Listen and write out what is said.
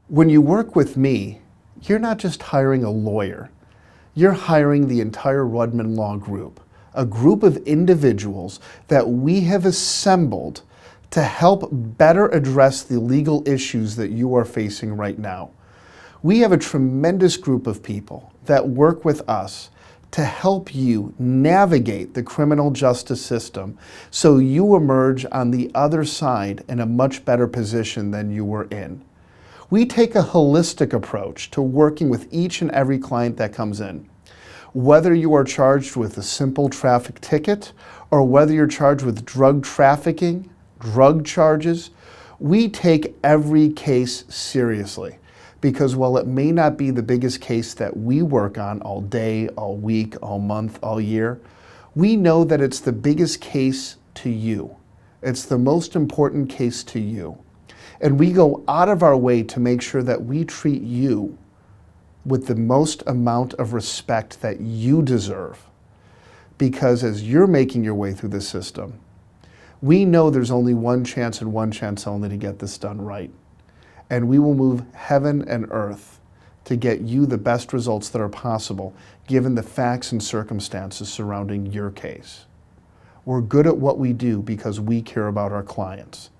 When you work with me, you're not just hiring a lawyer. You're hiring the entire Rudman Law Group, a group of individuals that we have assembled to help better address the legal issues that you are facing right now. We have a tremendous group of people that work with us to help you navigate the criminal justice system so you emerge on the other side in a much better position than you were in. We take a holistic approach to working with each and every client that comes in. Whether you are charged with a simple traffic ticket or whether you're charged with drug trafficking, drug charges, we take every case seriously because while it may not be the biggest case that we work on all day, all week, all month, all year, we know that it's the biggest case to you. It's the most important case to you. And we go out of our way to make sure that we treat you with the most amount of respect that you deserve. Because as you're making your way through the system, we know there's only one chance and one chance only to get this done right. And we will move heaven and earth to get you the best results that are possible given the facts and circumstances surrounding your case. We're good at what we do because we care about our clients.